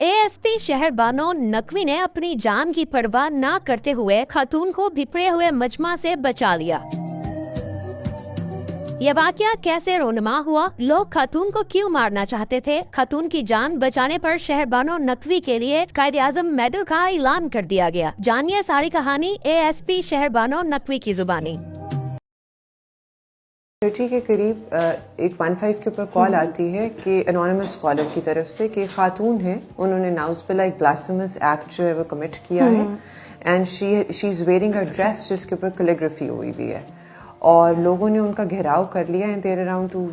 ASP शहर बानो नकवी ने अपनी जान की परवाह न करते हुए खातून को बिखरे हुए मजमा से बचा लिया। यह वाकया कैसे रोनमा हुआ, लोग खातून को क्यों मारना चाहते थे, खातून की जान बचाने पर शहर बानो नकवी के लिए कायदे-आज़म मेडल का ऐलान कर दिया गया। जानिए सारी कहानी एएसपी शहर बानो नकवी की जुबानी। 30 के करीब एक 15 के ऊपर कॉल आती है कि एनोनिमस कॉलर की तरफ से कि खातून है, उन्होंने नाउज़बिल्लाह एक ब्लास्फेमस एक्ट जो है वो कमिट किया है and she is wearing a dress जिसके ऊपर कैलीग्राफी हुई भी है और लोगों ने उनका घेराव कर लिया and there around to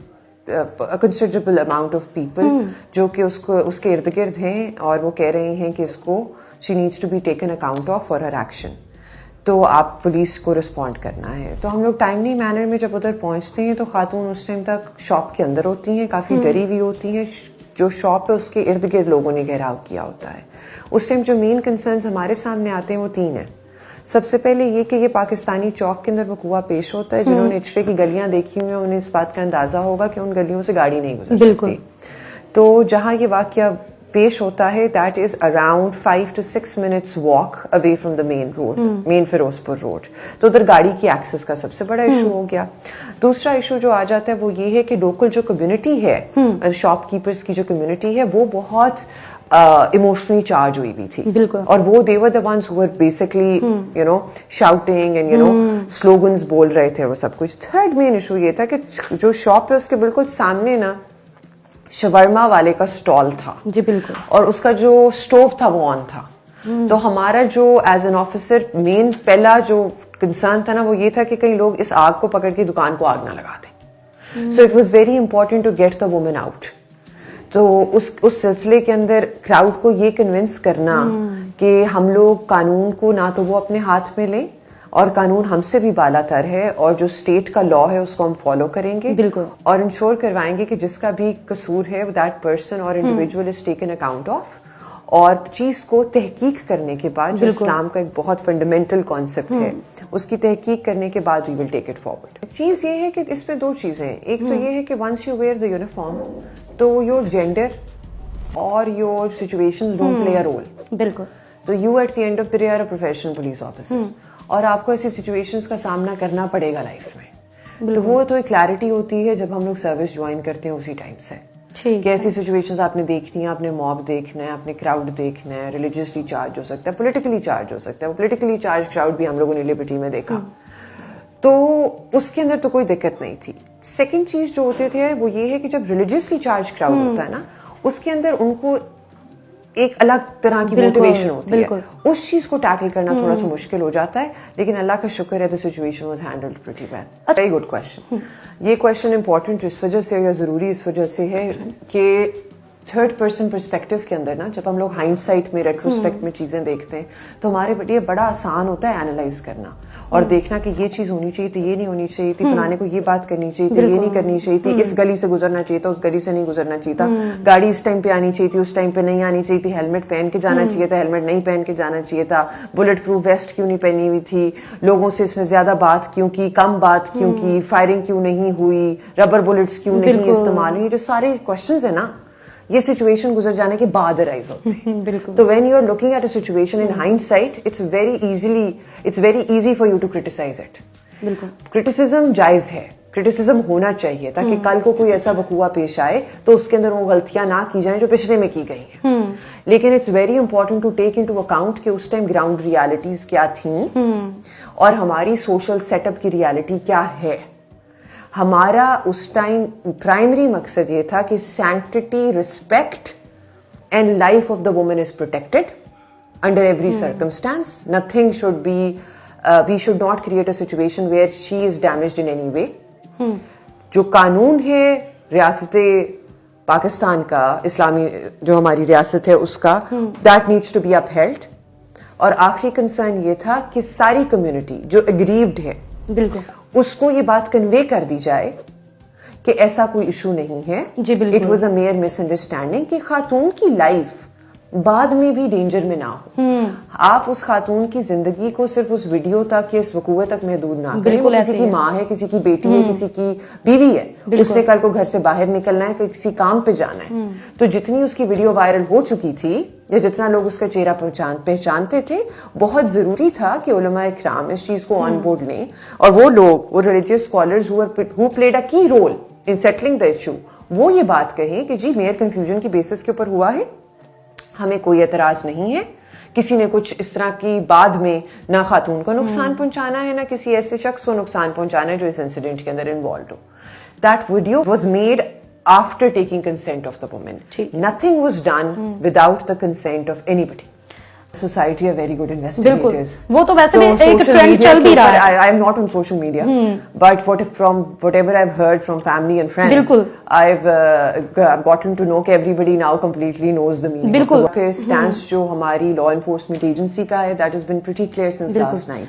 considerable amount of people जो कि उसके इर्द गिर्द हैं और वो कह रहे हैं कि इसको she needs to be taken account of for हर एक्शन, तो आप पुलिस को रिस्पॉन्ड करना है। तो हम लोग टाइमली मैनर में जब उधर पहुंचते हैं तो खातून उस टाइम तक शॉप के अंदर होती हैं, काफ़ी डरी हुई होती हैं, जो शॉप है उसके इर्द गिर्द लोगों ने घेराव किया होता है। उस टाइम जो मेन कंसर्न्स हमारे सामने आते हैं वो 3 हैं। सबसे पहले ये कि ये पाकिस्तानी चौक के अंदर वकूआ पेश होता है, जिन्होंने इचरे की गलियां देखी हुई हैं उन्हें इस बात का अंदाजा होगा कि उन गलियों से गाड़ी नहीं गुजर सकती। तो जहाँ ये वाकया पेश होता है that is around 5 to 6 minutes walk away from the main road, main Ferozepur road. तो उधर गाड़ी की एक्सेस का सबसे बड़ा इशू हो गया। दूसरा इशू जो आ जाता है वो ये है कि लोकल जो कम्युनिटी है, शॉपकीपर्स की जो कम्युनिटी है वो बहुत इमोशनली चार्ज हुई भी थी और वो they were the ones who were basically you know shouting and you know slogans बोल रहे थे वो सब कुछ। थर्ड मेन इशू ये था कि जो शॉप है उसके बिल्कुल सामने ना शवरमा वाले का स्टॉल था जी, बिल्कुल, और उसका जो स्टोव था वो ऑन था। तो हमारा जो एज एन ऑफिसर मेन पहला जो कंसर्न था ना वो ये था कि कहीं लोग इस आग को पकड़ के दुकान को आग ना लगा दें। So it was very important to get the women out. तो उस सिलसिले के अंदर क्राउड को ये कन्विंस करना कि हम लोग कानून को ना तो वो अपने हाथ में लें और कानून हमसे भी बालातर है और जो स्टेट का लॉ है उसको हम फॉलो करेंगे बिल्कुल, और इंश्योर करवाएंगे कि जिसका भी कसूर है दैट पर्सन और individual is taken account of. और चीज को तहकीक करने के बाद, जो इस्लाम का एक बहुत फंडामेंटल कॉन्सेप्ट है, उसकी तहकीक करने के बाद we will take it forward. चीज ये है कि इसमें 2 चीजें हैं। एक तो ये है कि once you wear the uniform तो योर जेंडर और your situations don't play a role. बिल्कुल, तो you at the end of the day are a professional police officer और आपको ऐसी सिचुएशंस का सामना करना पड़ेगा लाइफ में। तो वो तो एक क्लैरिटी होती है जब हम लोग सर्विस ज्वाइन करते हैं उसी टाइम से कि ऐसी सिचुएशंस आपने देखनी है, आपने मॉब देखना है, आपने क्राउड देखना है, रिलीजियसली चार्ज हो सकता है, पॉलिटिकली चार्ज हो सकता है। वो पॉलिटिकली चार्ज क्राउड भी हम लोगों ने लिबर्टी में देखा, तो उसके अंदर तो कोई दिक्कत नहीं थी। सेकेंड चीज जो होते थे वो ये है कि जब रिलीजियसली चार्ज क्राउड होता है ना उसके अंदर उनको एक अलग तरह की मोटिवेशन होती है, उस चीज को टैकल करना थोड़ा सा मुश्किल हो जाता है, लेकिन अल्लाह का शुक्र है the situation was handled pretty well. Very good question. ये क्वेश्चन इंपॉर्टेंट इस वजह से या जरूरी इस वजह से है कि थर्ड पर्सन पर्सपेक्टिव के अंदर ना जब हम लोग हाइंडसाइट में, रेट्रोस्पेक्ट में चीजें देखते हैं तो हमारे लिए बड़ा आसान होता है एनालाइज करना और देखना कि ये चीज होनी चाहिए थी, ये नहीं होनी चाहिए थी, फलाने को ये बात करनी चाहिए थी, ये नहीं करनी चाहिए थी, इस गली से गुजरना चाहिए था, उस गली से नहीं गुजरना चाहिए था, गाड़ी इस टाइम पे आनी चाहिए थी, उस टाइम पे नहीं आनी चाहिए थी, हेलमेट पहन के जाना चाहिए था, हेलमेट नहीं पहन के जाना चाहिए था, बुलेट प्रूफ वेस्ट क्यों नहीं पहनी हुई थी, लोगों से इसने ज्यादा बात क्यों की, कम बात क्यों की, फायरिंग क्यों नहीं हुई, रबर बुलेट्स क्यों नहीं इस्तेमाल हुई। ये जो सारे क्वेश्चंस है ना ये सिचुएशन गुजर जाने के बाद अराइज होते हैं। तो when you are looking at a situation in hindsight it's very easy for you to criticise it. बिल्कुल, क्रिटिसिज्म जायज है, क्रिटिसिज्म होना चाहिए ताकि कल को कोई ऐसा वकूआ पेश आए तो उसके अंदर वो गलतियां ना की जाएं जो पिछले में की गई हैं। लेकिन it's very important to take into account कि उस टाइम ग्राउंड रियलिटीज क्या थी और हमारी सोशल सेटअप की रियलिटी क्या है। हमारा उस टाइम प्राइमरी मकसद ये था कि sanctity, respect and life of the woman is protected under every circumstance. Nothing should be, we should not create a situation where she is damaged in any way. जो कानून है रियासत पाकिस्तान का, इस्लामी जो हमारी रियासत है उसका, that needs to be upheld. और आखिरी कंसर्न ये था कि सारी कम्युनिटी जो एग्रीव्ड है बिल्कुल उसको ये बात कन्वे कर दी जाए कि ऐसा कोई इशू नहीं है। It was a mayor misunderstanding कि खातून की लाइफ بعد میں بھی ڈینجر میں نہ ہو. آپ اس خاتون کی زندگی کو صرف اس ویڈیو تک یا اس وقوع تک محدود نہ کریں. وہ کسی کی ماں ہے, کسی کی بیٹی ہے, کسی کی بیوی ہے, اس نے کل کو گھر سے باہر نکلنا ہے, کسی کام پہ جانا ہے. تو جتنی اس کی ویڈیو وائرل ہو چکی تھی یا جتنا لوگ اس کا چہرہ پہچانتے تھے, بہت ضروری تھا کہ علماء اکرام اس چیز کو آن بورڈ لیں, اور وہ لوگ, وہ religious scholars who played a key role in settling the issue, وہ یہ بات کہیں کہ جی میئر کنفیوژن کی بیسس کے اوپر ہوا ہے, ہمیں کوئی اعتراض نہیں ہے, کسی نے کچھ اس طرح کی بعد میں نہ خاتون کو نقصان پہنچانا ہے, نہ کسی ایسے شخص کو نقصان پہنچانا ہے جو اس انسیڈنٹ کے اندر انوالوڈ ہو. That video was made after taking consent of the woman. Nothing was done without the consent of anybody. Society are very good investigators. وہ تو ویسے بھی ایک ٹرینڈ چل بھی رہا ہے. I am not on social media, but from whatever I've heard from family and friends, I've gotten to know کہ everybody now completely knows the meaning. بالکل. Stance جو ہماری law enforcement agency کا ہے, that has been pretty clear since last night.